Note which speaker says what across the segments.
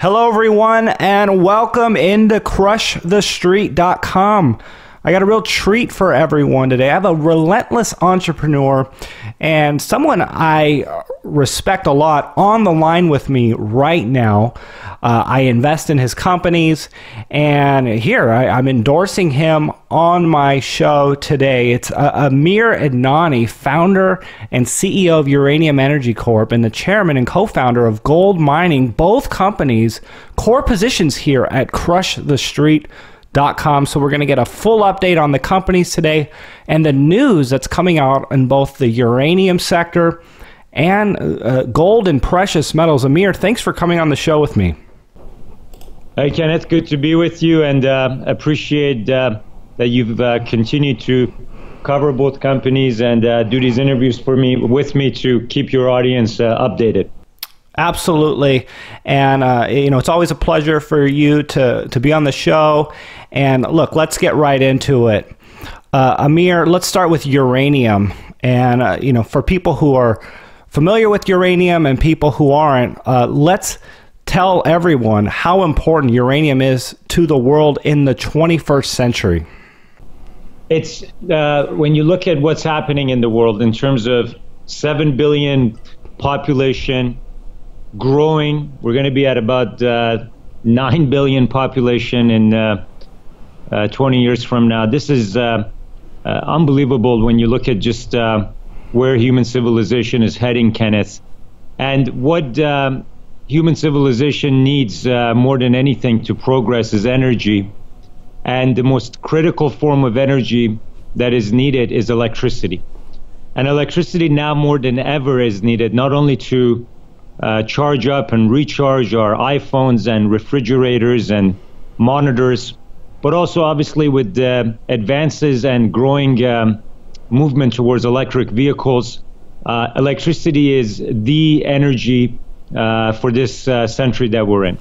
Speaker 1: Hello, everyone, and welcome into crushthestreet.com. I got a real treat for everyone today. I have a relentless entrepreneur and someone I respect a lot on the line with me right now. I invest in his companies, and here I'm endorsing him on my show today. It's Amir Adnani, founder and CEO of Uranium Energy Corp. and the chairman and co-founder of Gold Mining, both companies, core positions here at crushthestreet.com. So we're going to get a full update on the companies today and the news that's coming out in both the uranium sector and gold and precious metals. Amir, thanks for coming on the show with me.
Speaker 2: Hey, Kenneth, good to be with you, and appreciate that you've continued to cover both companies and do these interviews with me to keep your audience updated.
Speaker 1: Absolutely. And, it's always a pleasure for you to be on the show. And look, let's get right into it. Amir, let's start with uranium. And, for people who are familiar with uranium and people who aren't, let's tell everyone how important uranium is to the world in the 21st century.
Speaker 2: It's when you look at what's happening in the world in terms of 7 billion population, growing. We're going to be at about 9 billion population in 20 years from now. This is unbelievable when you look at just where human civilization is heading, Kenneth. And what human civilization needs more than anything to progress is energy. And the most critical form of energy that is needed is electricity. And electricity now more than ever is needed, not only to charge up and recharge our iPhones and refrigerators and monitors, but also obviously with the advances and growing movement towards electric vehicles. Electricity is the energy for this century that we're in.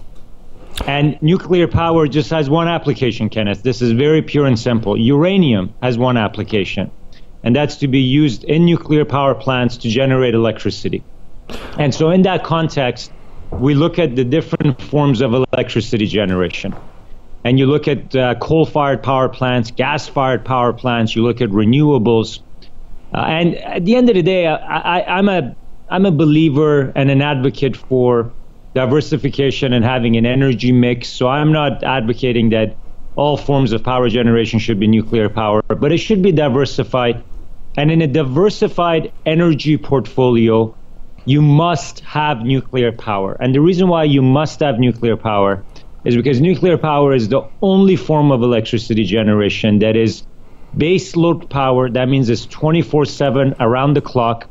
Speaker 2: And nuclear power just has one application, Kenneth. This is very pure and simple. Uranium has one application, and that's to be used in nuclear power plants to generate electricity. And so in that context, we look at the different forms of electricity generation. And you look at coal-fired power plants, gas-fired power plants, you look at renewables. And at the end of the day, I'm a believer and an advocate for diversification and having an energy mix. So I'm not advocating that all forms of power generation should be nuclear power, but it should be diversified. And in a diversified energy portfolio, you must have nuclear power. And the reason why you must have nuclear power is because nuclear power is the only form of electricity generation that is base load power. That means it's 24/7 around the clock.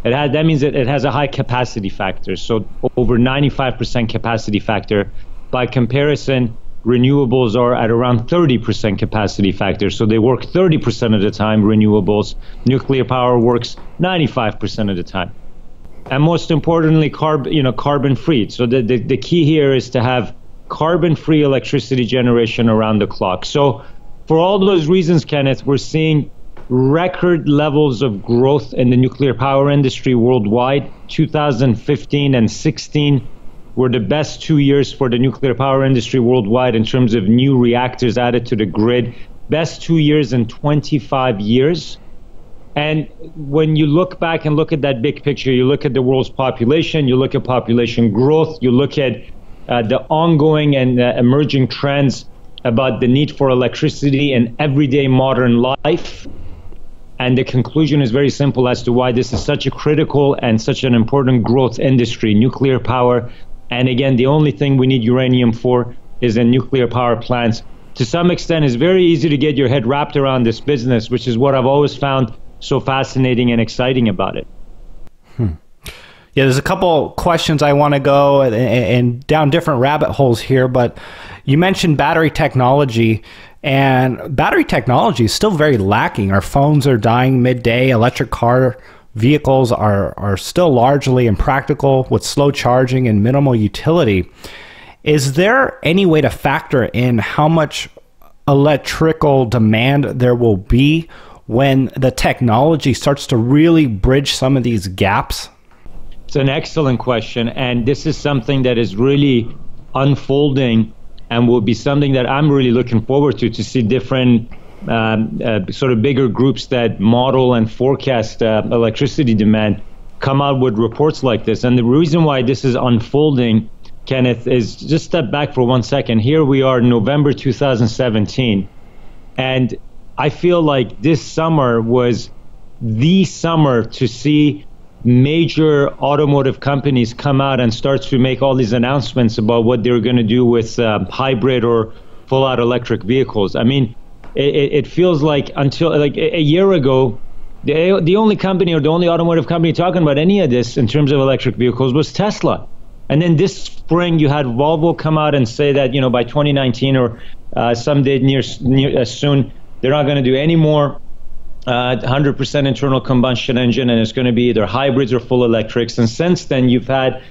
Speaker 2: That means that it has a high capacity factor, so over 95% capacity factor. By comparison, renewables are at around 30% capacity factor, so they work 30% of the time, renewables. Nuclear power works 95% of the time. And most importantly, carbon-free. So the key here is to have carbon-free electricity generation around the clock. So for all those reasons, Kenneth, we're seeing record levels of growth in the nuclear power industry worldwide. 2015 and 16 were the best 2 years for the nuclear power industry worldwide in terms of new reactors added to the grid. Best 2 years in 25 years. And when you look back and look at that big picture, you look at the world's population, you look at population growth, you look at the ongoing and emerging trends about the need for electricity in everyday modern life. And the conclusion is very simple as to why this is such a critical and such an important growth industry, nuclear power. And again, the only thing we need uranium for is in nuclear power plants. To some extent, it's very easy to get your head wrapped around this business, which is what I've always found so fascinating and exciting about it.
Speaker 1: Yeah, there's a couple questions I want to go and down different rabbit holes here, but you mentioned battery technology, and battery technology is still very lacking. Our phones are dying midday. Electric car vehicles are still largely impractical with slow charging and minimal utility. Is there any way to factor in how much electrical demand there will be when the technology starts to really bridge some of these gaps?
Speaker 2: It's an excellent question, and this is something that is really unfolding and will be something that I'm really looking forward to see different sort of bigger groups that model and forecast electricity demand come out with reports like this. And the reason why this is unfolding, Kenneth, is just step back for 1 second. Here we are, November 2017, and I feel like this summer was the summer to see major automotive companies come out and start to make all these announcements about what they're going to do with hybrid or full-out electric vehicles. I mean, it feels like until like a year ago, the only company or the only automotive company talking about any of this in terms of electric vehicles was Tesla. And then this spring, you had Volvo come out and say that, you know, by 2019 or someday near soon, they're not going to do any more 100% internal combustion engine, and it's going to be either hybrids or full electrics. And since then, you've had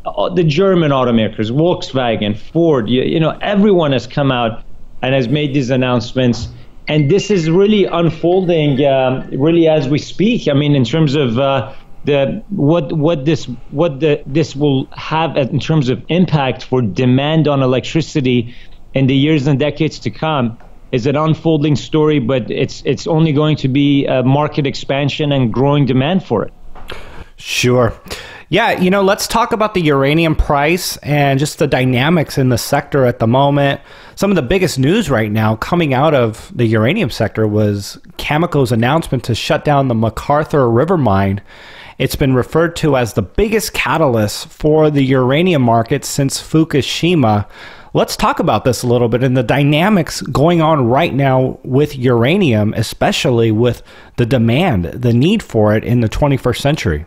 Speaker 2: the German automakers, Volkswagen, Ford, you know, everyone has come out and has made these announcements. And this is really unfolding really as we speak. I mean, in terms of what this will have in terms of impact for demand on electricity in the years and decades to come is an unfolding story, but it's only going to be a market expansion and growing demand for it.
Speaker 1: Sure. Yeah, you know, let's talk about the uranium price and just the dynamics in the sector at the moment. Some of the biggest news right now coming out of the uranium sector was Cameco's announcement to shut down the McArthur River mine. It's been referred to as the biggest catalyst for the uranium market since Fukushima. Let's talk about this a little bit and the dynamics going on right now with uranium, especially with the demand, the need for it in the 21st century.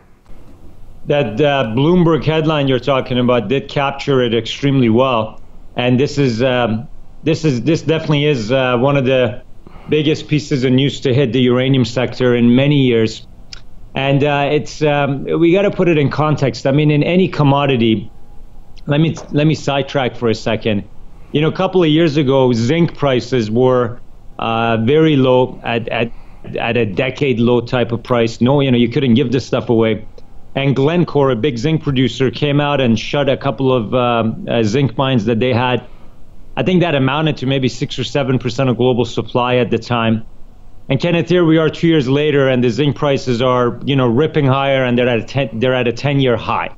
Speaker 2: That Bloomberg headline you're talking about did capture it extremely well, and this definitely is one of the biggest pieces of news to hit the uranium sector in many years. And we got to put it in context. I mean, in any commodity, let me sidetrack for a second. You know, a couple of years ago, zinc prices were very low at a decade low type of price. No, you know, you couldn't give this stuff away. And Glencore, a big zinc producer, came out and shut a couple of zinc mines that they had. I think that amounted to maybe 6 or 7% of global supply at the time. And Kenneth, here we are 2 years later, and the zinc prices are, you know, ripping higher, and they're at a 10-year high.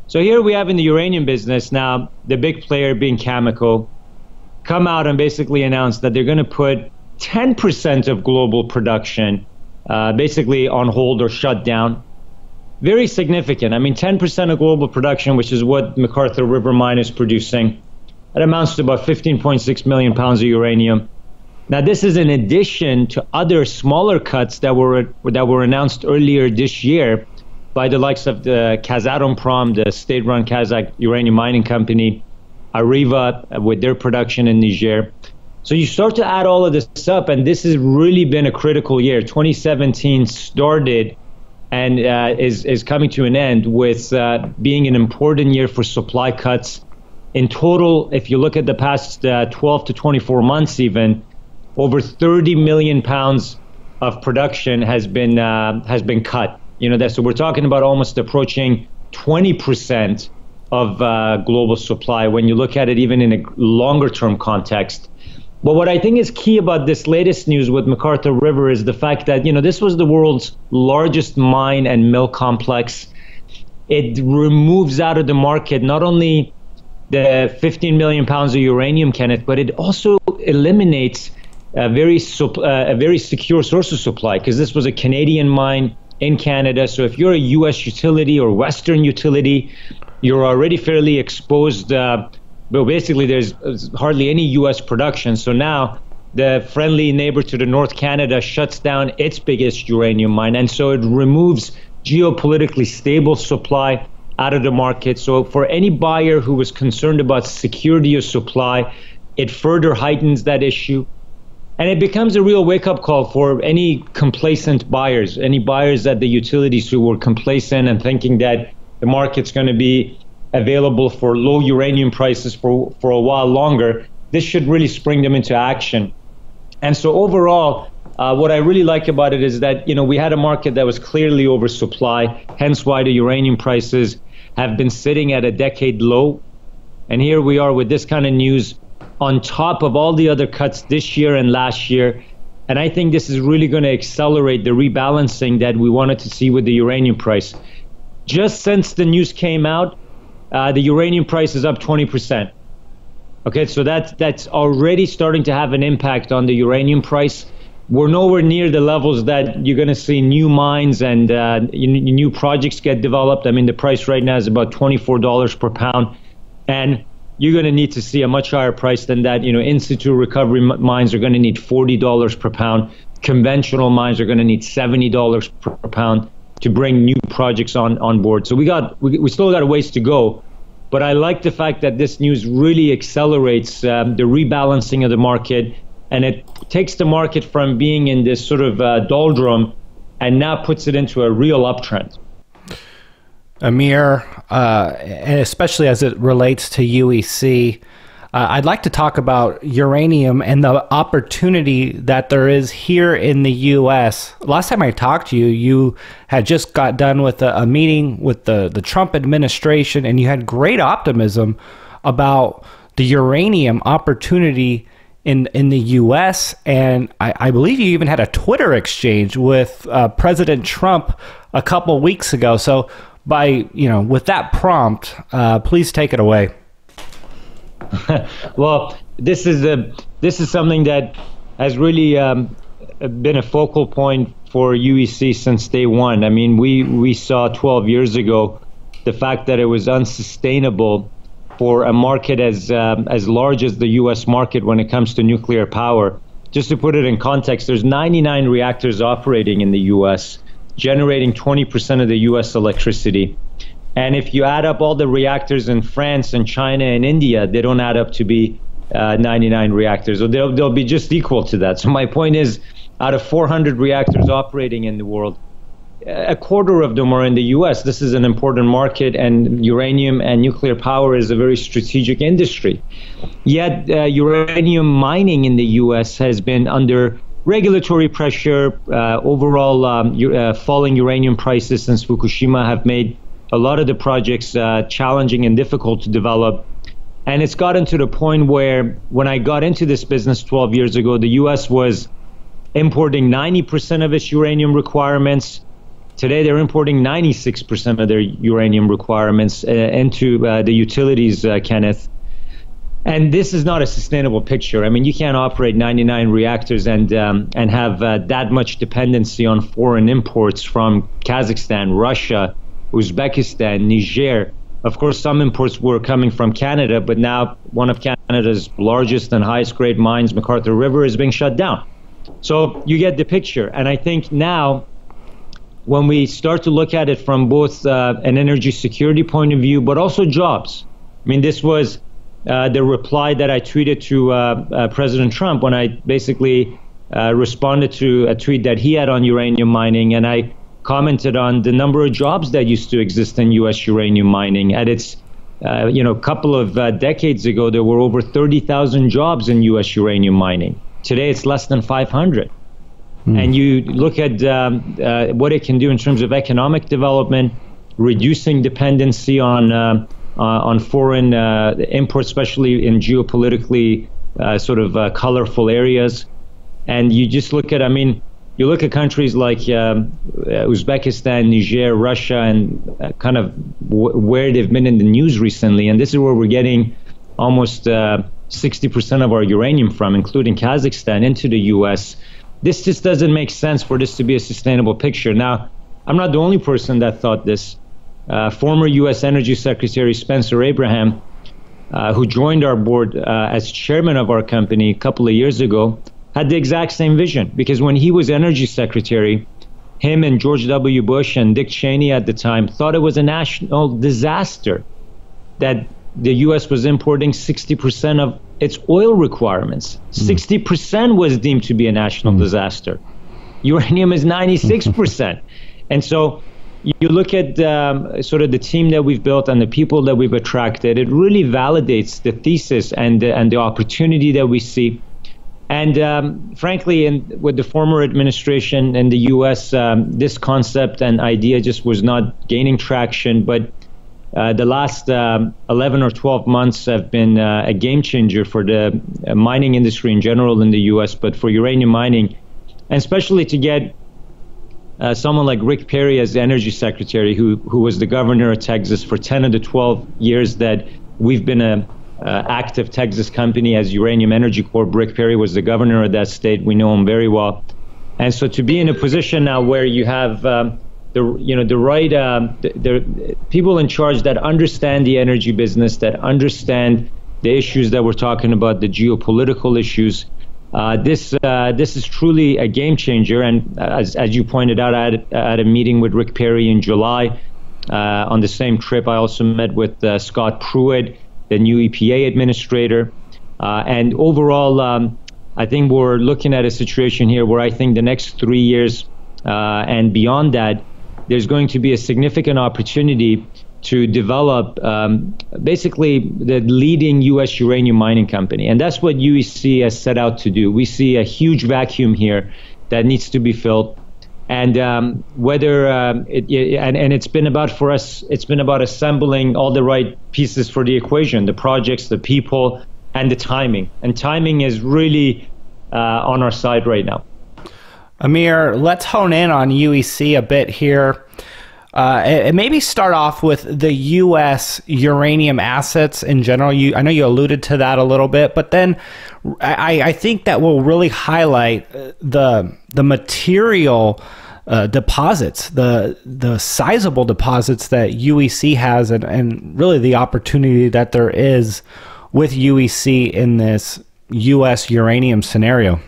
Speaker 2: So here we have in the uranium business now, the big player being Cameco, come out and basically announce that they're going to put 10% of global production basically on hold or shut down. Very significant. I mean, 10% of global production, which is what McArthur River mine is producing, that amounts to about 15.6 million pounds of uranium. Now, this is in addition to other smaller cuts that were announced earlier this year by the likes of the Kazatomprom, the state-run Kazakh uranium mining company, Areva with their production in Niger. So you start to add all of this up, and this has really been a critical year. 2017 started and is coming to an end with being an important year for supply cuts. In total, if you look at the past 12 to 24 months even, over 30 million pounds of production has been cut. You know, so we're talking about almost approaching 20% of global supply when you look at it even in a longer term context. But what I think is key about this latest news with McArthur River is the fact that, you know, this was the world's largest mine and mill complex. It removes out of the market not only the 15 million pounds of uranium, Kenneth, but it also eliminates a very secure source of supply, because this was a Canadian mine in Canada. So if you're a U.S. utility or Western utility, you're already fairly exposed. But basically, there's hardly any U.S. production. So now the friendly neighbor to the North, Canada, shuts down its biggest uranium mine. And so it removes geopolitically stable supply out of the market. So for any buyer who was concerned about security of supply, it further heightens that issue. And it becomes a real wake-up call for any complacent buyers, any buyers at the utilities who were complacent and thinking that the market's going to be available for low uranium prices for a while longer. This should really spring them into action. And so overall, what I really like about it is that, you know, we had a market that was clearly oversupply, hence why the uranium prices have been sitting at a decade low. And here we are with this kind of news on top of all the other cuts this year and last year. And I think this is really going to accelerate the rebalancing that we wanted to see with the uranium price. Just since the news came out, the uranium price is up 20%. Okay, so that's already starting to have an impact on the uranium price. We're nowhere near the levels that you're going to see new mines and new projects get developed. I mean, the price right now is about $24 per pound. And you're going to need to see a much higher price than that. You know, in situ recovery mines are going to need $40 per pound. Conventional mines are going to need $70 per pound to bring new projects on board. So we still got a ways to go. But I like the fact that this news really accelerates the rebalancing of the market, and it takes the market from being in this sort of doldrum and now puts it into a real uptrend.
Speaker 1: Amir, and especially as it relates to UEC, I'd like to talk about uranium and the opportunity that there is here in the U.S. Last time I talked to you, you had just got done with a meeting with the Trump administration, and you had great optimism about the uranium opportunity in the U.S. And I believe you even had a Twitter exchange with President Trump a couple weeks ago. So with that prompt, please take it away.
Speaker 2: Well, this is something that has really been a focal point for UEC since day one. I mean, we saw 12 years ago the fact that it was unsustainable for a market as large as the U.S. market when it comes to nuclear power. Just to put it in context, there's 99 reactors operating in the U.S., generating 20% of the U.S. electricity. And if you add up all the reactors in France and China and India, they don't add up to be 99 reactors. Or they'll be just equal to that. So my point is, out of 400 reactors operating in the world, a quarter of them are in the U.S. This is an important market, and uranium and nuclear power is a very strategic industry. Yet uranium mining in the U.S. has been under regulatory pressure. Overall, falling uranium prices since Fukushima have made a lot of the projects challenging and difficult to develop. And it's gotten to the point where when I got into this business 12 years ago, the U.S. was importing 90% of its uranium requirements. Today, they're importing 96% of their uranium requirements into the utilities, Kenneth. And this is not a sustainable picture. I mean, you can't operate 99 reactors and have that much dependency on foreign imports from Kazakhstan, Russia, Uzbekistan, Niger. Of course, some imports were coming from Canada, but now one of Canada's largest and highest grade mines, McArthur River, is being shut down. So you get the picture. And I think now, when we start to look at it from both an energy security point of view, but also jobs. I mean, this was the reply that I tweeted to President Trump when I basically responded to a tweet that he had on uranium mining, and I commented on the number of jobs that used to exist in U.S. uranium mining. At its, couple of decades ago, there were over 30,000 jobs in U.S. uranium mining. Today, it's less than 500. And you look at what it can do in terms of economic development, reducing dependency on foreign imports, especially in geopolitically colorful areas. And you just look at, you look at countries like Uzbekistan, Niger, Russia, and kind of where they've been in the news recently. And this is where we're getting almost 60% of our uranium from, including Kazakhstan, into the U.S. This just doesn't make sense for this to be a sustainable picture. Now, I'm not the only person that thought this. Former U.S. Energy Secretary Spencer Abraham, who joined our board as chairman of our company a couple of years ago, had the exact same vision, because when he was energy secretary, him and George W. Bush and Dick Cheney at the time thought it was a national disaster that the U.S. was importing 60% of its oil requirements. 60% was deemed to be a national disaster. Uranium is 96%. And so you look at sort of the team that we've built and the people that we've attracted, it really validates the thesis and the opportunity that we see. And frankly, with the former administration in the U.S., this concept and idea just was not gaining traction. But The last 11 or 12 months have been a game changer for the mining industry in general in the U.S., but for uranium mining, and especially to get someone like Rick Perry as the Energy Secretary, who was the governor of Texas for 10 of the 12 years that we've been a active Texas company as Uranium Energy Corp. Rick Perry was the governor of that state. We know him very well. And so to be in a position now where you have the people in charge that understand the energy business, that understand the issues that we're talking about, the geopolitical issues, this is truly a game changer. And as you pointed out, I had a meeting with Rick Perry in July. On the same trip, I also met with Scott Pruitt, the new EPA administrator. And overall, I think we're looking at a situation here where I think the next 3 years and beyond that, there's going to be a significant opportunity to develop basically the leading U.S. uranium mining company. And that's what UEC has set out to do. We see a huge vacuum here that needs to be filled. And it's been about, for us, it's been about assembling all the right pieces for the equation, the projects, the people, and the timing. And timing is really on our side right now.
Speaker 1: Amir, let's hone in on UEC a bit here. And maybe start off with the U.S. uranium assets in general. I know you alluded to that a little bit, but then I think that will really highlight the material deposits, the sizable deposits that UEC has, and really the opportunity that there is with UEC in this U.S. uranium scenario.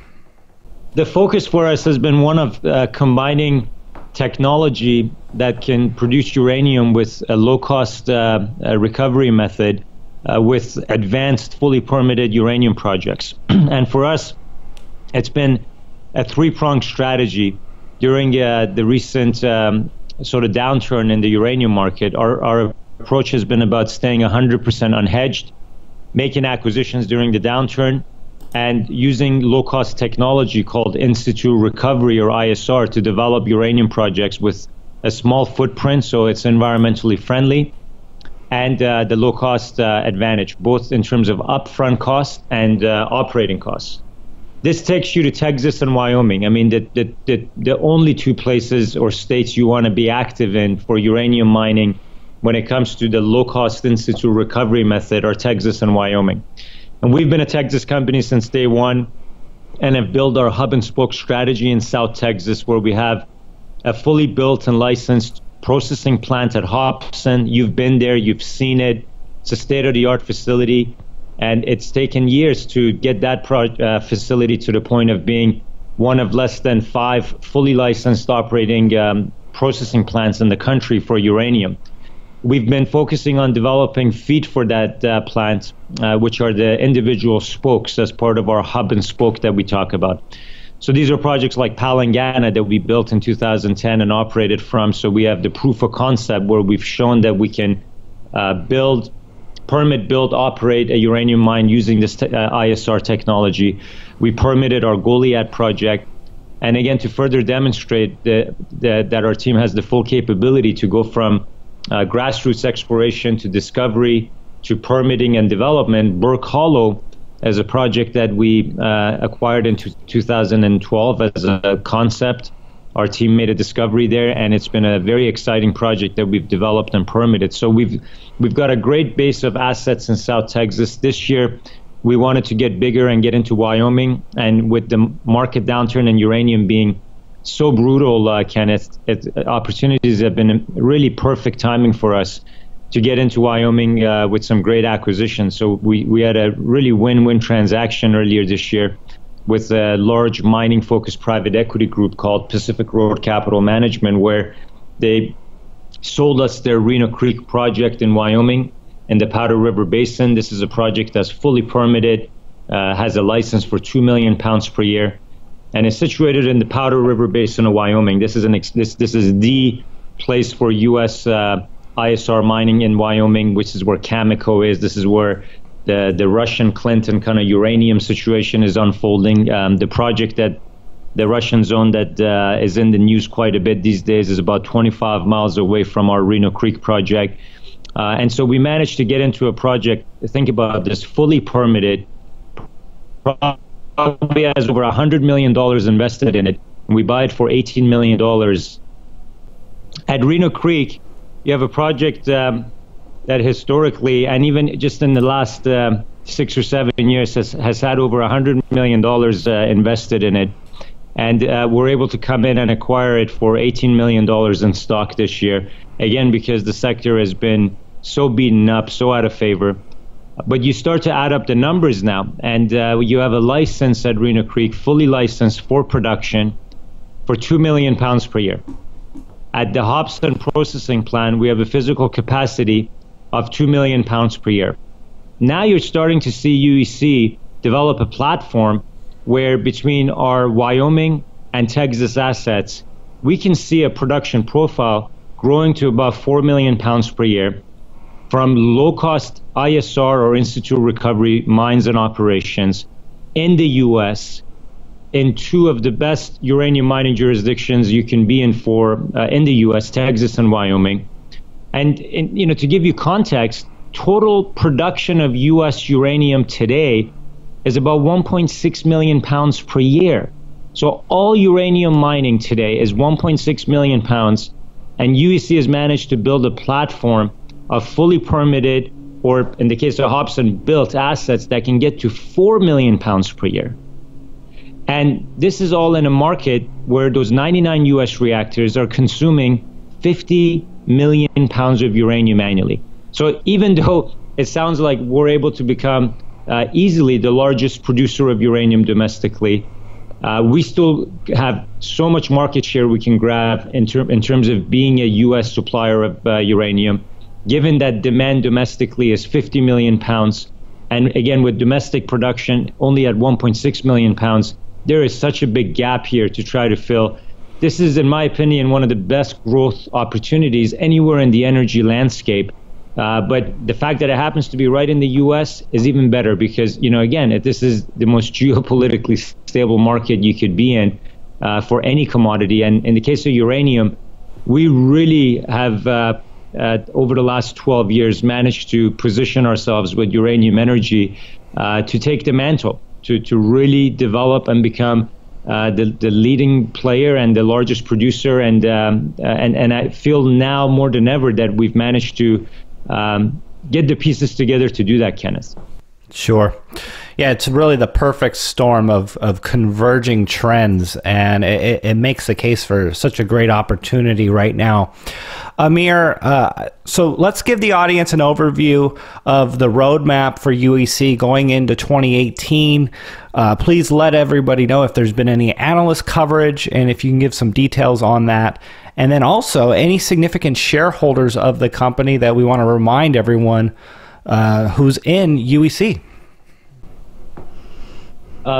Speaker 2: The focus for us has been one of combining technology that can produce uranium with a low-cost recovery method with advanced, fully permitted uranium projects. And for us, it's been a three-pronged strategy. During the recent sort of downturn in the uranium market, our approach has been about staying 100% unhedged, making acquisitions during the downturn, and using low-cost technology called in-situ recovery, or ISR, to develop uranium projects with a small footprint, so it's environmentally friendly, and the low-cost advantage, both in terms of upfront costs and operating costs. This takes you to Texas and Wyoming. I mean, the only two places or states you want to be active in for uranium mining when it comes to the low-cost in-situ recovery method are Texas and Wyoming. And we've been a Texas company since day one and have built our hub and spoke strategy in South Texas, where we have a fully built and licensed processing plant at Hobson. You've been there, you've seen it. It's a state-of-the-art facility, and it's taken years to get that facility to the point of being one of less than 5 fully licensed operating processing plants in the country for uranium. We've been focusing on developing feed for that plant, which are the individual spokes as part of our hub and spoke that we talk about. So these are projects like Palangana that we built in 2010 and operated from. So we have the proof of concept where we've shown that we can permit, build, operate a uranium mine using this ISR technology. We permitted our Goliad project. And again, to further demonstrate that our team has the full capability to go from grassroots exploration to discovery to permitting and development, Burke Hollow as a project that we acquired in 2012 as a concept. Our team made a discovery there, and it's been a very exciting project that we've developed and permitted. So we've got a great base of assets in South Texas. This year, we wanted to get bigger and get into Wyoming, and with the market downturn in uranium being so brutal, Kenneth, opportunities have been really perfect timing for us to get into Wyoming with some great acquisitions. So we had a really win-win transaction earlier this year with a large mining-focused private equity group called Pacific Road Capital Management, where they sold us their Reno Creek project in Wyoming in the Powder River Basin. This is a project that's fully permitted, has a license for 2 million pounds per year, and is situated in the Powder River Basin of Wyoming. This is this is the place for U.S. ISR mining in Wyoming, which is where Cameco is. This is where the Russian Clinton kind of uranium situation is unfolding. The project that the Russian zone that is in the news quite a bit these days is about 25 miles away from our Reno Creek project. And so we managed to get into a project, think about this, fully permitted, probably has over $100 million invested in it. And we buy it for $18 million. At Reno Creek, you have a project that historically, and even just in the last 6 or 7 years, has had over $100 million invested in it. And we're able to come in and acquire it for $18 million in stock this year. Again, because the sector has been so beaten up, so out of favor. But you start to add up the numbers now, and you have a license at Reno Creek, fully licensed for production for 2 million pounds per year. At the Hobson processing plant, we have a physical capacity of 2 million pounds per year. Now you're starting to see UEC develop a platform where between our Wyoming and Texas assets, we can see a production profile growing to about 4 million pounds per year from low-cost ISR or in-situ recovery mines and operations in the U.S. in two of the best uranium mining jurisdictions you can be in in the U.S., Texas and Wyoming. And to give you context, total production of U.S. uranium today is about 1.6 million pounds per year. So all uranium mining today is 1.6 million pounds, and UEC has managed to build a platform of fully permitted, or in the case of Hobson, built assets that can get to 4 million pounds per year. And this is all in a market where those 99 US reactors are consuming 50 million pounds of uranium annually. So even though it sounds like we're able to become easily the largest producer of uranium domestically, we still have so much market share we can grab in terms of being a US supplier of uranium, given that demand domestically is 50 million pounds. And again, with domestic production only at 1.6 million pounds, there is such a big gap here to try to fill. This is, in my opinion, one of the best growth opportunities anywhere in the energy landscape. But the fact that it happens to be right in the U.S. is even better because, again, this is the most geopolitically stable market you could be in for any commodity. And in the case of uranium, we really have, over the last 12 years, managed to position ourselves with uranium energy to take the mantle, to really develop and become the leading player and the largest producer. And I feel now more than ever that we've managed to get the pieces together to do that, Kenneth.
Speaker 1: Sure. Yeah, it's really the perfect storm of converging trends, and it makes the case for such a great opportunity right now. Amir, so let's give the audience an overview of the roadmap for UEC going into 2018. Please let everybody know if there's been any analyst coverage, and if you can give some details on that. And then also any significant shareholders of the company that we want to remind everyone who's in UEC.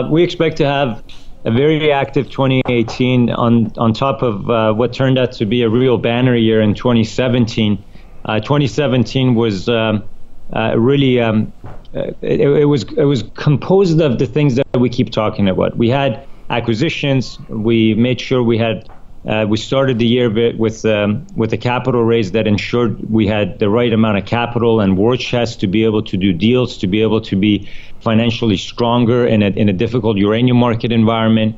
Speaker 2: We expect to have a very active 2018 on top of what turned out to be a real banner year in 2017. 2017 was really it was composed of the things that we keep talking about. We had acquisitions. We made sure we had. We started the year with a capital raise that ensured we had the right amount of capital and war chest to be able to do deals, to be able to be financially stronger in a difficult uranium market environment.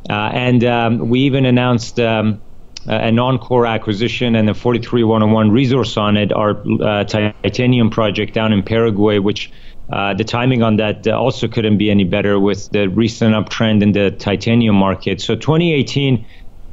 Speaker 2: And we even announced a non-core acquisition and a 43-101 resource on it, our titanium project down in Paraguay, which the timing on that also couldn't be any better with the recent uptrend in the titanium market. So 2018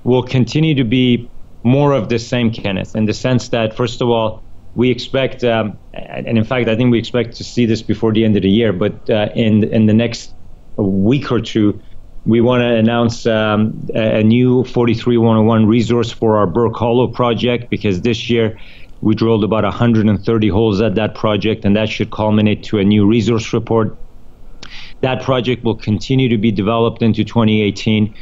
Speaker 2: will continue to be more of the same, Kenneth, in the sense that, first of all, we expect, and in fact, I think we expect to see this before the end of the year, but in the next week or two, we want to announce a new 43-101 resource for our Burke Hollow project, because this year we drilled about 130 holes at that project, and that should culminate to a new resource report. That project will continue to be developed into 2018.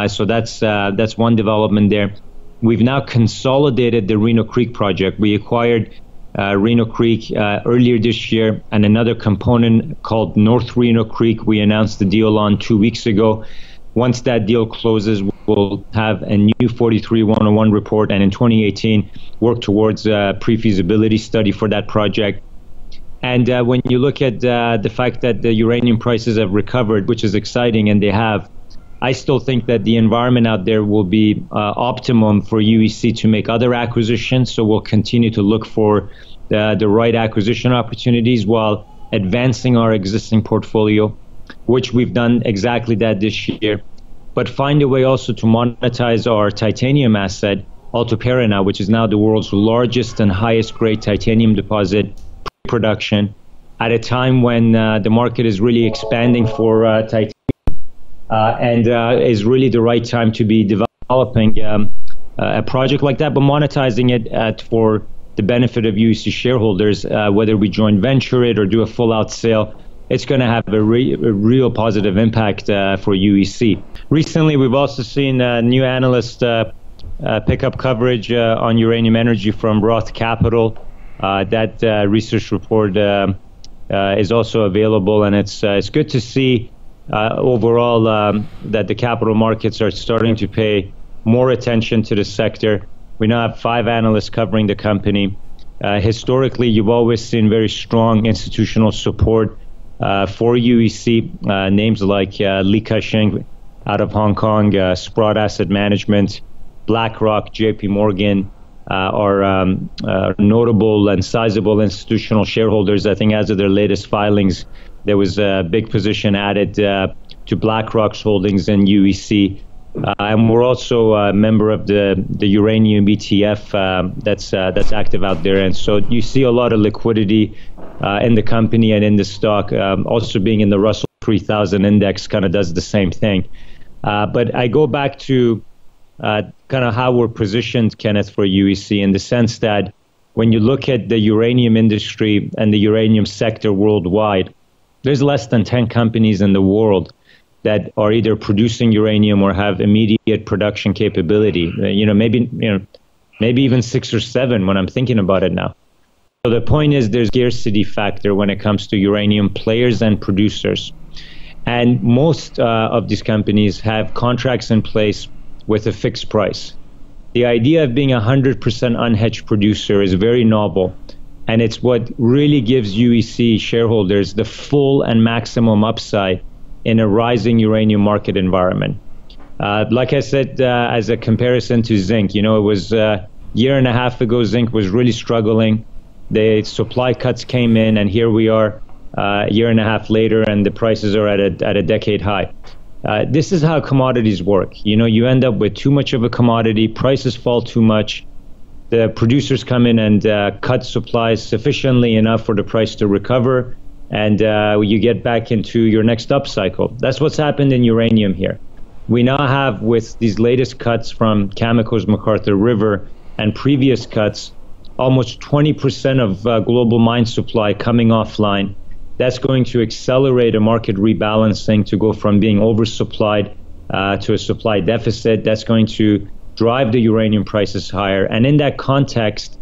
Speaker 2: So that's one development there. We've now consolidated the Reno Creek project. We acquired Reno Creek earlier this year, and another component called North Reno Creek we announced the deal on 2 weeks ago. Once that deal closes, will have a new 43-101 report, and in 2018 work towards a pre-feasibility study for that project. And when you look at the fact that the uranium prices have recovered, which is exciting, and they have, I still think that the environment out there will be optimum for UEC to make other acquisitions. So we'll continue to look for the right acquisition opportunities while advancing our existing portfolio, which we've done exactly that this year. But find a way also to monetize our titanium asset, Alto Paraná, which is now the world's largest and highest grade titanium deposit production, at a time when the market is really expanding for titanium, and is really the right time to be developing a project like that, but monetizing it for the benefit of UEC shareholders, whether we joint venture it or do a full-out sale. It's going to have a real positive impact for UEC. Recently, we've also seen new analyst pick up coverage on uranium energy from Roth Capital. That research report is also available, and it's good to see overall that the capital markets are starting to pay more attention to the sector. We now have 5 analysts covering the company. Historically, you've always seen very strong institutional support for UEC. Names like Li Ka-shing out of Hong Kong, Sprott Asset Management, BlackRock, JP Morgan are notable and sizable institutional shareholders. I think as of their latest filings, there was a big position added to BlackRock's holdings in UEC. And we're also a member of the uranium ETF that's active out there. And so you see a lot of liquidity in the company and in the stock. Also being in the Russell 3000 index kind of does the same thing. But I go back to kind of how we're positioned, Kenneth, for UEC, in the sense that when you look at the uranium industry and the uranium sector worldwide, there's less than 10 companies in the world that are either producing uranium or have immediate production capability. Maybe even 6 or 7 when I'm thinking about it now. So the point is, there's scarcity factor when it comes to uranium players and producers. And most of these companies have contracts in place with a fixed price. The idea of being 100% unhedged producer is very novel. And it's what really gives UEC shareholders the full and maximum upside in a rising uranium market environment. Like I said, as a comparison to zinc, it was a year and a half ago, zinc was really struggling. The supply cuts came in, and here we are a year and a half later, and the prices are at a decade high. This is how commodities work. You end up with too much of a commodity, prices fall too much, the producers come in and cut supplies sufficiently enough for the price to recover, and you get back into your next upcycle. That's what's happened in uranium here. We now have, with these latest cuts from Cameco's McArthur River and previous cuts, almost 20% of global mine supply coming offline. That's going to accelerate a market rebalancing to go from being oversupplied to a supply deficit. That's going to drive the uranium prices higher. And in that context,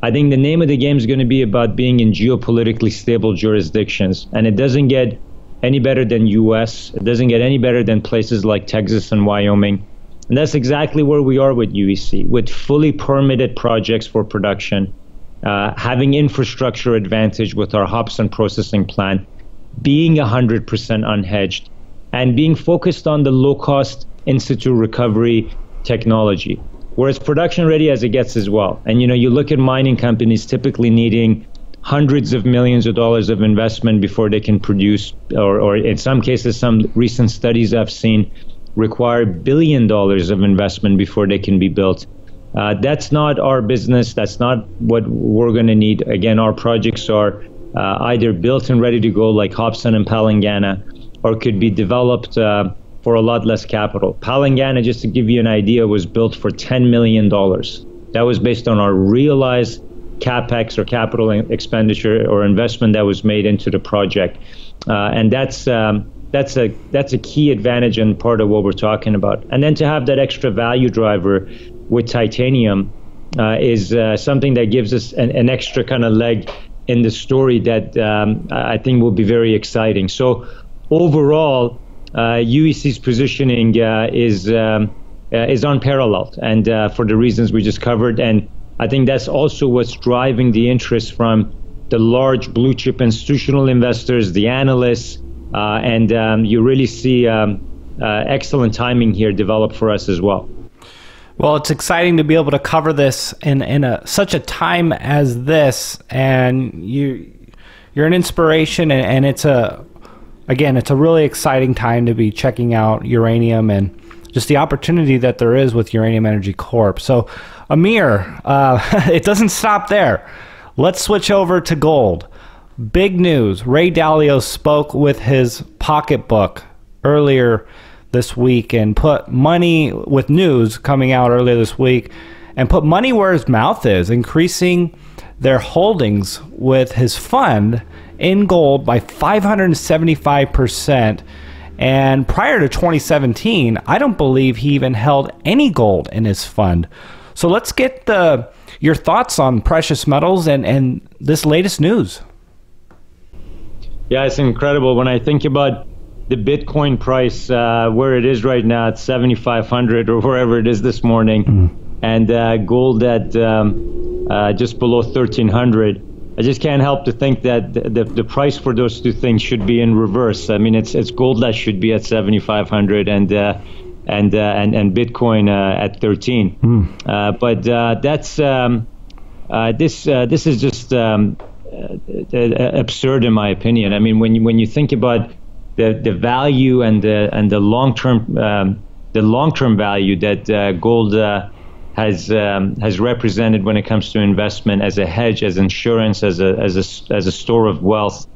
Speaker 2: I think the name of the game is going to be about being in geopolitically stable jurisdictions. And it doesn't get any better than US. It doesn't get any better than places like Texas and Wyoming. And that's exactly where we are with UEC, with fully permitted projects for production, having infrastructure advantage with our Hobson processing plant, being 100% unhedged, and being focused on the low-cost in-situ recovery technology, where it's production ready as it gets as well. And you look at mining companies typically needing hundreds of millions of dollars of investment before they can produce, or in some cases, some recent studies I've seen require $1 billion of investment before they can be built. That's not our business. That's not what we're going to need. Again, our projects are either built and ready to go like Hobson and Palangana, or could be developed for a lot less capital. Palangana, just to give you an idea, was built for $10 million. That was based on our realized CapEx or capital expenditure or investment that was made into the project. And that's a key advantage and part of what we're talking about. And then to have that extra value driver with titanium is something that gives us an extra kind of leg in the story that I think will be very exciting. So overall, UEC's positioning is is unparalleled, and for the reasons we just covered. And I think that's also what's driving the interest from the large blue chip institutional investors, the analysts, and you really see excellent timing here develop for us as well.
Speaker 1: Well, it's exciting to be able to cover this in such a time as this, and you're an inspiration, and it's a really exciting time to be checking out uranium and just the opportunity that there is with Uranium Energy Corp. So, Amir, it doesn't stop there. Let's switch over to gold. Big news. Ray Dalio spoke with his pocketbook earlier this week and put money, with news coming out earlier this week, and put money where his mouth is, increasing their holdings with his fund in gold by 575%. And prior to 2017, I don't believe he even held any gold in his fund. So let's get your thoughts on precious metals and this latest news.
Speaker 2: Yeah, it's incredible. When I think about the Bitcoin price, where it is right now at 7,500 or wherever it is this morning, and gold at just below 1,300, I just can't help to think that the price for those two things should be in reverse. I mean, it's gold that should be at 7,500 and Bitcoin at 13. But that's this is just absurd in my opinion. I mean, when you think about the value and the long-term value that gold has represented when it comes to investment as a hedge, as insurance, as a store of wealth,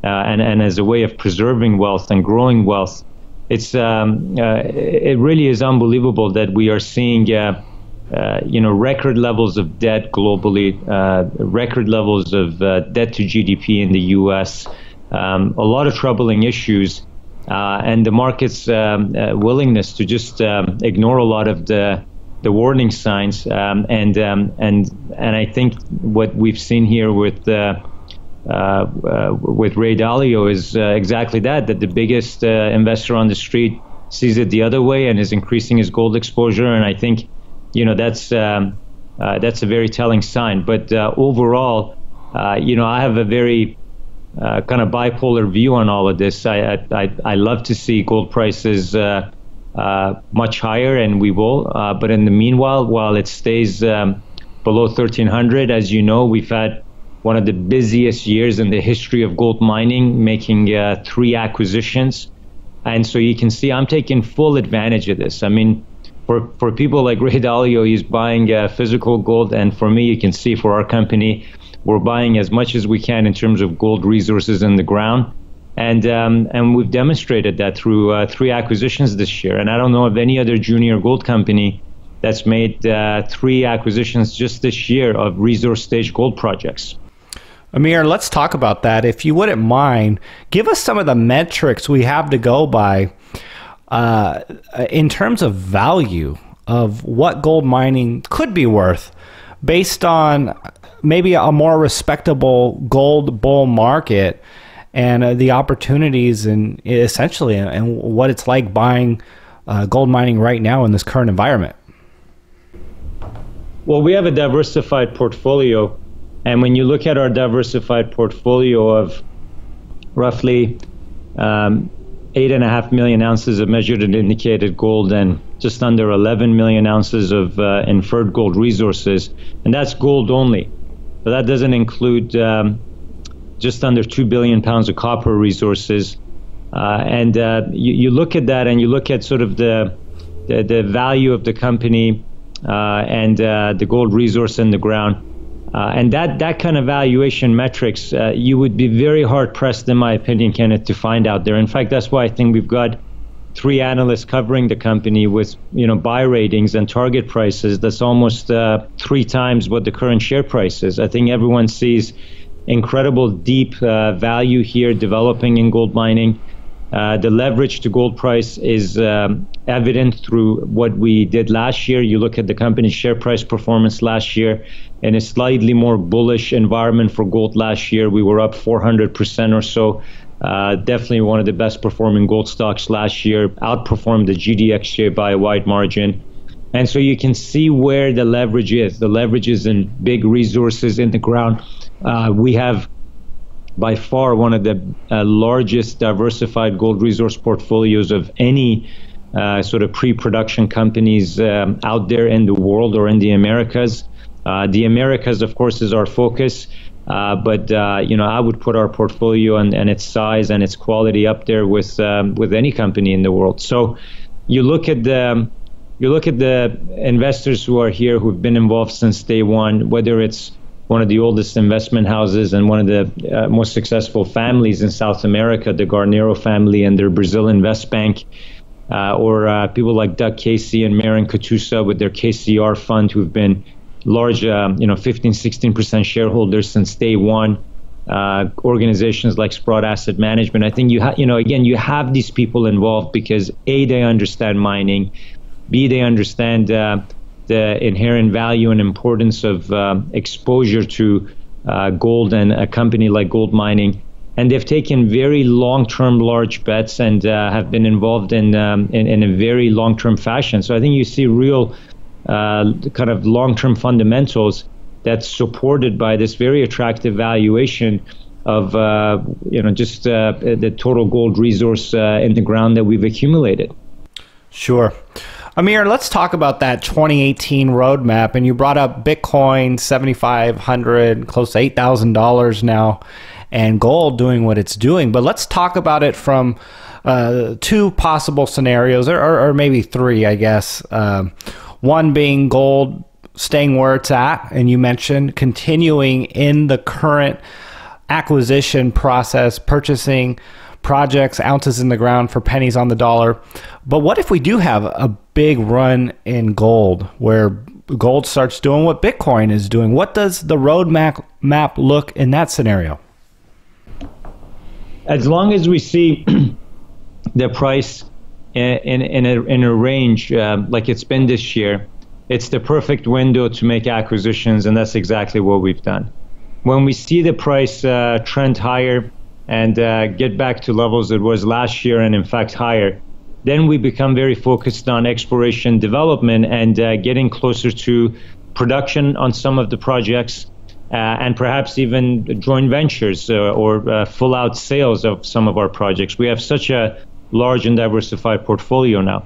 Speaker 2: and as a way of preserving wealth and growing wealth, it really is unbelievable that we are seeing record levels of debt globally, record levels of debt to GDP in the U.S. A lot of troubling issues, and the market's willingness to just ignore a lot of the warning signs, and I think what we've seen here with Ray Dalio is exactly that the biggest investor on the street sees it the other way and is increasing his gold exposure, and I think that's a very telling sign. But overall, I have a very kind of bipolar view on all of this. I love to see gold prices much higher, and we will. But in the meanwhile, while it stays below 1,300, as you know, we've had one of the busiest years in the history of gold mining, making 3 acquisitions. And so you can see I'm taking full advantage of this. I mean, for people like Ray Dalio, he's buying physical gold. And for me, you can see for our company, we're buying as much as we can in terms of gold resources in the ground. And we've demonstrated that through 3 acquisitions this year. And I don't know of any other junior gold company that's made 3 acquisitions just this year of resource stage gold projects.
Speaker 1: Amir, let's talk about that. If you wouldn't mind, give us some of the metrics we have to go by in terms of value of what gold mining could be worth based on maybe a more respectable gold bull market and the opportunities and essentially and what it's like buying gold mining right now in this current environment.
Speaker 2: Well, we have a diversified portfolio. And when you look at our diversified portfolio of roughly 8.5 million ounces of measured and indicated gold and just under 11 million ounces of inferred gold resources, and that's gold only. So that doesn't include just under 2 billion pounds of copper resources. And you look at that and you look at sort of the value of the company and the gold resource in the ground. And that kind of valuation metrics, you would be very hard pressed, in my opinion, Kenneth, to find out there. In fact, that's why I think we've got 3 analysts covering the company with buy ratings and target prices that's almost 3 times what the current share price is. I think everyone sees incredible deep value here developing in gold mining. The leverage to gold price is evident through what we did last year. You look at the company's share price performance last year in a slightly more bullish environment for gold last year. We were up 400% or so. Definitely one of the best performing gold stocks last year, outperformed the GDXJ by a wide margin. And so you can see where the leverage is. The leverage is in big resources in the ground. We have by far one of the largest diversified gold resource portfolios of any sort of pre-production companies out there in the world or in the Americas. The Americas, of course, is our focus, but I would put our portfolio and its size and its quality up there with any company in the world. So you look at the investors who are here who've been involved since day one, whether it's one of the oldest investment houses and one of the most successful families in South America, the Garnero family and their Brazil Invest Bank, or people like Doug Casey and Marin Katusa with their KCR fund, who've been large, 15-16% shareholders since day one. Organizations like Sprott Asset Management. I think you have these people involved because A, they understand mining, B, they understand the inherent value and importance of exposure to gold and a company like gold mining. And they've taken very long-term large bets and have been involved in a very long-term fashion. So I think you see real kind of long-term fundamentals that's supported by this very attractive valuation of just the total gold resource in the ground that we've accumulated.
Speaker 1: Sure. Amir, let's talk about that 2018 roadmap. And you brought up Bitcoin, $7,500, close to $8,000 now, and gold doing what it's doing. But let's talk about it from two possible scenarios, or maybe three, I guess. One being gold staying where it's at, and you mentioned continuing in the current acquisition process, purchasing projects, ounces in the ground for pennies on the dollar. But what if we do have a big run in gold where gold starts doing what Bitcoin is doing? What does the roadmap look in that scenario?
Speaker 2: As long as we see the price in a range like it's been this year, it's the perfect window to make acquisitions, and that's exactly what we've done. When we see the price trend higher and get back to levels it was last year, and in fact higher, then we become very focused on exploration development and getting closer to production on some of the projects, and perhaps even joint ventures or full-out sales of some of our projects. We have such a large and diversified portfolio now.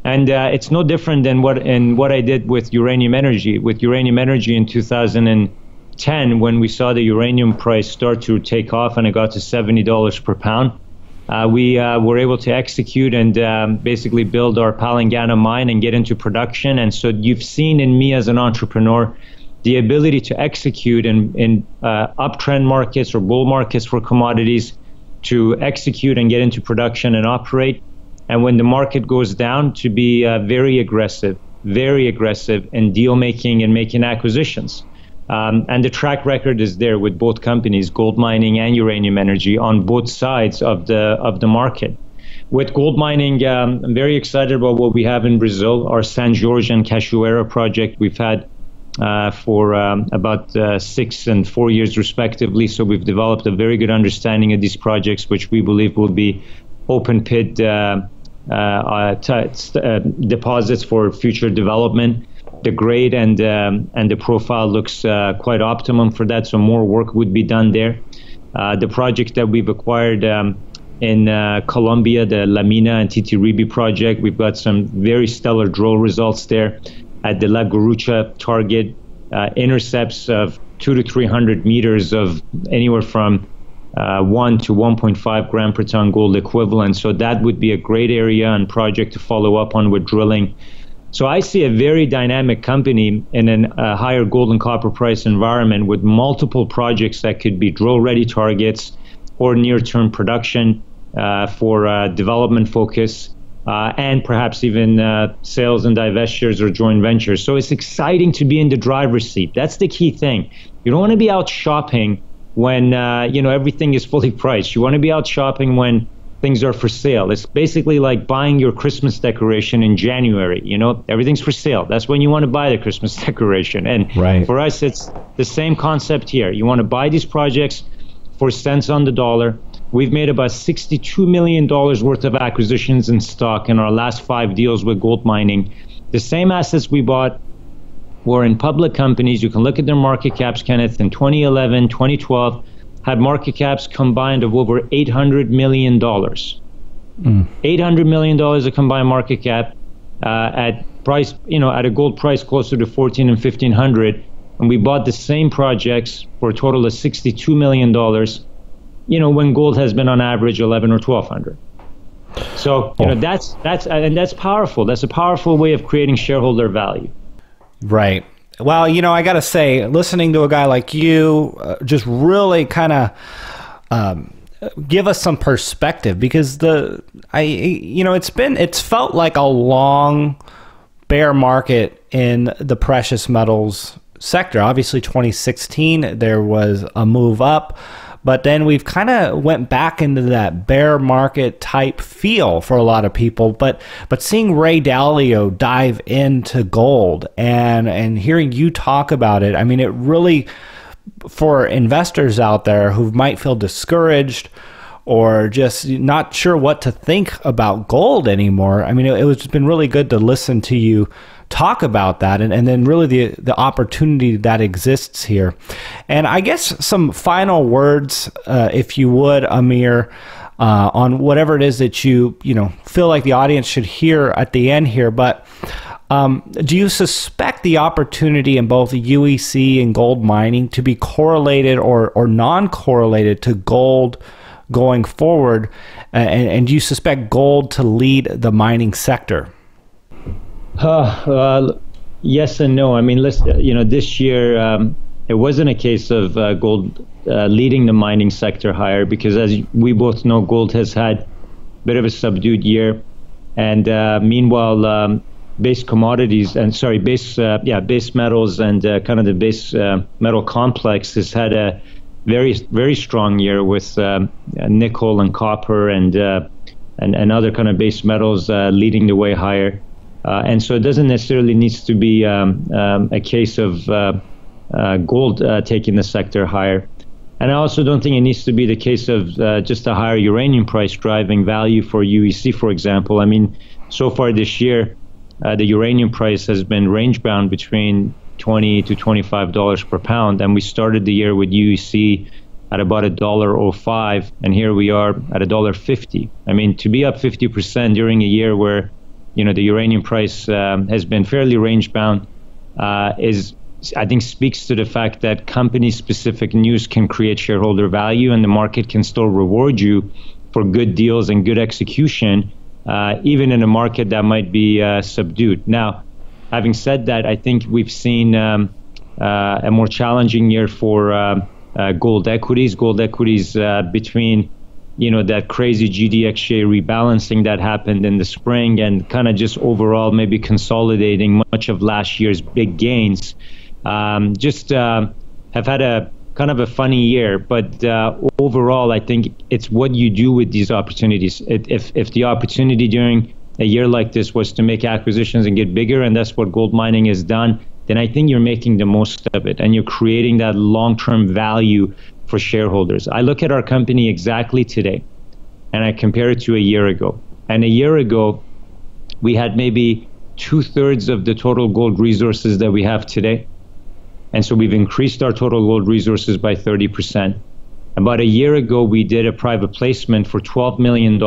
Speaker 2: And it's no different than what I did with uranium energy. With uranium energy in 2010, when we saw the uranium price start to take off and it got to $70 per pound, we were able to execute and basically build our Palangana mine and get into production. And so you've seen in me as an entrepreneur the ability to execute in uptrend markets or bull markets for commodities, to execute and get into production and operate. And when the market goes down, to be very aggressive in deal making and making acquisitions. And the track record is there with both companies, gold mining and uranium energy, on both sides of the market. With gold mining, I'm very excited about what we have in Brazil, our San Jorge and Cachoeira project. We've had for about 6 and 4 years respectively. So we've developed a very good understanding of these projects, which we believe will be open pit deposits for future development. The grade and the profile looks quite optimum for that, so more work would be done there. The project that we've acquired in Colombia, the La Mina and Titiribi project, we've got some very stellar drill results there at the La Gurucha target, intercepts of 200 to 300 meters of anywhere from 1 to 1.5 gram per ton gold equivalent. So that would be a great area and project to follow up on with drilling. So I see a very dynamic company in a higher gold and copper price environment with multiple projects that could be drill-ready targets or near-term production for development focus, and perhaps even sales and divestitures or joint ventures. So it's exciting to be in the driver's seat. That's the key thing. You don't want to be out shopping when everything is fully priced. You want to be out shopping when things are for sale. It's basically like buying your Christmas decoration in January. Everything's for sale. That's when you want to buy the Christmas decoration. And
Speaker 1: right.
Speaker 2: For us, it's the same concept here. You want to buy these projects for cents on the dollar. We've made about $62 million worth of acquisitions in stock in our last 5 deals with gold mining. The same assets we bought were in public companies. You can look at their market caps, Kenneth, in 2011, 2012, had market caps combined of over $800 million. $800 million of combined market cap at price, at a gold price closer to 14 and 1500. And we bought the same projects for a total of $62 million, when gold has been on average 11 or 1200. So, that's powerful. That's a powerful way of creating shareholder value.
Speaker 1: Right. Well, I got to say, listening to a guy like you just really kind of give us some perspective, because it's felt like a long bear market in the precious metals sector. Obviously, 2016, there was a move up, but then we've kind of went back into that bear market type feel for a lot of people. But seeing Ray Dalio dive into gold and hearing you talk about it, I mean, it really, for investors out there who might feel discouraged or just not sure what to think about gold anymore, I mean, it's been really good to listen to you talk about that, and then really the opportunity that exists here. And I guess some final words, if you would, Amir, on whatever it is that you feel like the audience should hear at the end here. But do you suspect the opportunity in both UEC and gold mining to be correlated or non-correlated to gold going forward? And do you suspect gold to lead the mining sector?
Speaker 2: Yes and no. I mean, this year it wasn't a case of gold leading the mining sector higher, because as we both know, gold has had a bit of a subdued year, and meanwhile, base commodities base metals and kind of the base metal complex has had a very, very strong year with nickel and copper and other kind of base metals leading the way higher. And so it doesn't necessarily need to be a case of gold taking the sector higher. And I also don't think it needs to be the case of just a higher uranium price driving value for UEC, for example. I mean, so far this year, the uranium price has been range bound between $20 to $25 per pound. And we started the year with UEC at about $1.05, and here we are at $1.50. I mean, to be up 50% during a year where the uranium price has been fairly range bound I think speaks to the fact that company-specific news can create shareholder value, and the market can still reward you for good deals and good execution, even in a market that might be subdued. Now, having said that, I think we've seen a more challenging year for gold equities. Gold equities between that crazy GDXJ rebalancing that happened in the spring and kind of just overall maybe consolidating much of last year's big gains, have had a kind of a funny year. But overall, I think it's what you do with these opportunities. If the opportunity during a year like this was to make acquisitions and get bigger, and that's what gold mining has done, then I think you're making the most of it and you're creating that long-term value for shareholders. I look at our company exactly today and I compare it to a year ago. And a year ago, we had maybe 2/3 of the total gold resources that we have today. And so we've increased our total gold resources by 30%. About a year ago, we did a private placement for $12 million.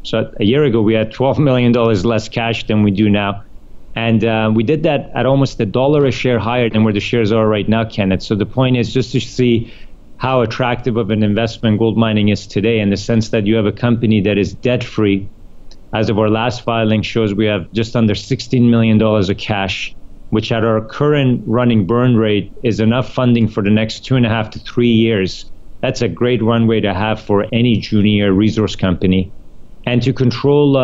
Speaker 2: So a year ago, we had $12 million less cash than we do now. And we did that at almost $1 a share higher than where the shares are right now, Kenneth. So the point is just to see how attractive of an investment gold mining is today, in the sense that you have a company that is debt-free. As of our last filing shows, we have just under $16 million of cash, which at our current running burn rate is enough funding for the next 2.5 to 3 years. That's a great runway to have for any junior resource company. And to control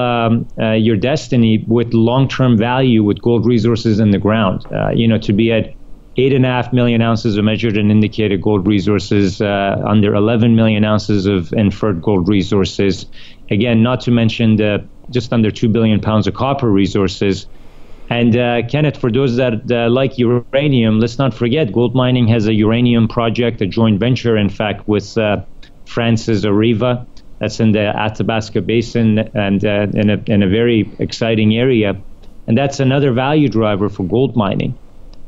Speaker 2: your destiny with long-term value with gold resources in the ground, to be at 8.5 million ounces of measured and indicated gold resources, under 11 million ounces of inferred gold resources. Again, not to mention the just under 2 billion pounds of copper resources. And Kenneth, for those that like uranium, let's not forget gold mining has a uranium project, a joint venture, in fact, with France's Areva. That's in the Athabasca Basin and in a very exciting area. And that's another value driver for gold mining.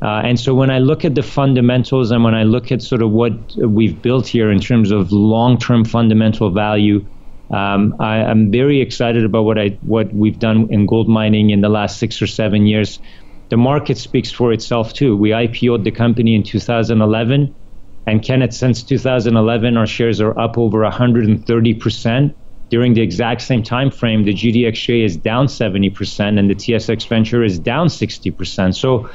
Speaker 2: And so when I look at the fundamentals and when I look at sort of what we've built here in terms of long-term fundamental value, I'm very excited about what we've done in gold mining in the last 6 or 7 years. The market speaks for itself too. We IPO'd the company in 2011, and Kenneth, since 2011, our shares are up over 130%. During the exact same time frame, the GDXJ is down 70% and the TSX Venture is down 60%. So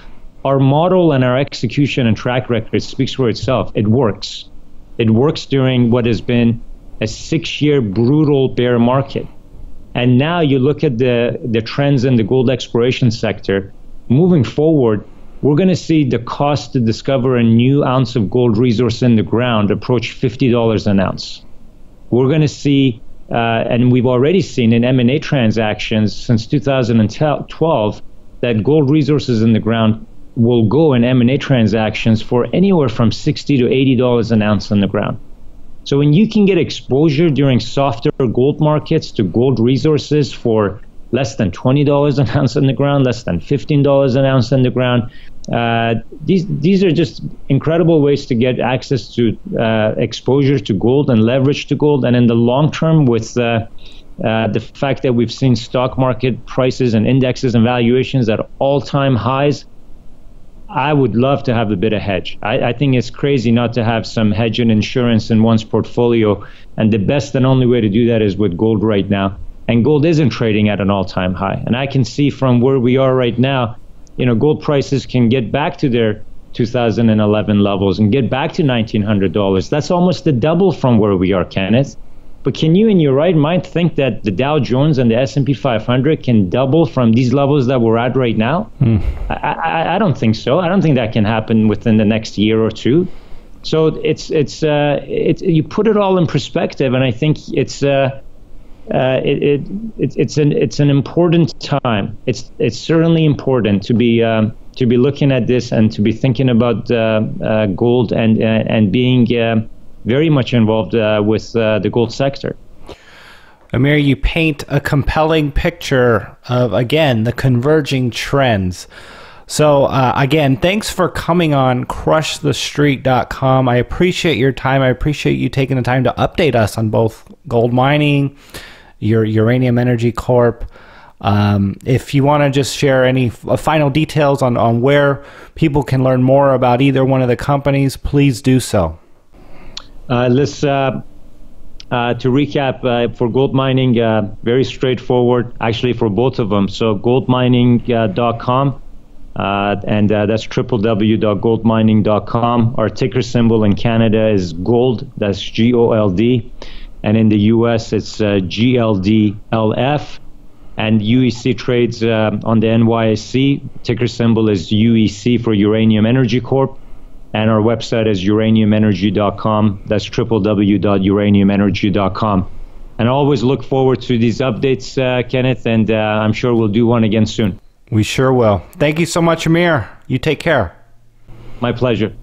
Speaker 2: our model and our execution and track record speaks for itself. It works. It works during what has been a 6-year brutal bear market. And now you look at the trends in the gold exploration sector. Moving forward, we're going to see the cost to discover a new ounce of gold resource in the ground approach $50 an ounce. We're going to see, and we've already seen in M&A transactions since 2012, that gold resources in the ground will go in M&A transactions for anywhere from $60 to $80 an ounce in the ground. So when you can get exposure during softer gold markets to gold resources for less than $20 an ounce in the ground, less than $15 an ounce in the ground, these are just incredible ways to get access to exposure to gold and leverage to gold. And in the long term, with the fact that we've seen stock market prices and indexes and valuations at all-time highs, I would love to have a bit of hedge. I think it's crazy not to have some hedge and insurance in one's portfolio. And the best and only way to do that is with gold right now. And gold isn't trading at an all-time high. And I can see from where we are right now, gold prices can get back to their 2011 levels and get back to $1,900. That's almost the double from where we are, Kenneth. But can you, in your right mind, think that the Dow Jones and the S&P 500 can double from these levels that we're at right now? I don't think so. I don't think that can happen within the next year or two. So it's you put it all in perspective, and I think it's an important time. It's certainly important to be looking at this and to be thinking about gold and being very much involved with the gold sector.
Speaker 1: Amir, you paint a compelling picture of, again, the converging trends. So, again, thanks for coming on crushthestreet.com. I appreciate your time. I appreciate you taking the time to update us on both gold mining, your Uranium Energy Corp. If you want to just share any final details on where people can learn more about either one of the companies, please do so. To recap, for gold mining, very straightforward, actually, for both of them. So goldmining.com, and that's www.goldmining.com. Our ticker symbol in Canada is GOLD, that's GOLD. And in the US, it's GLDLF. And UEC trades on the NYSE. Ticker symbol is UEC for Uranium Energy Corp. And our website is uraniumenergy.com. That's www.uraniumenergy.com. And I always look forward to these updates, Kenneth, and I'm sure we'll do one again soon. We sure will. Thank you so much, Amir. You take care.
Speaker 2: My pleasure.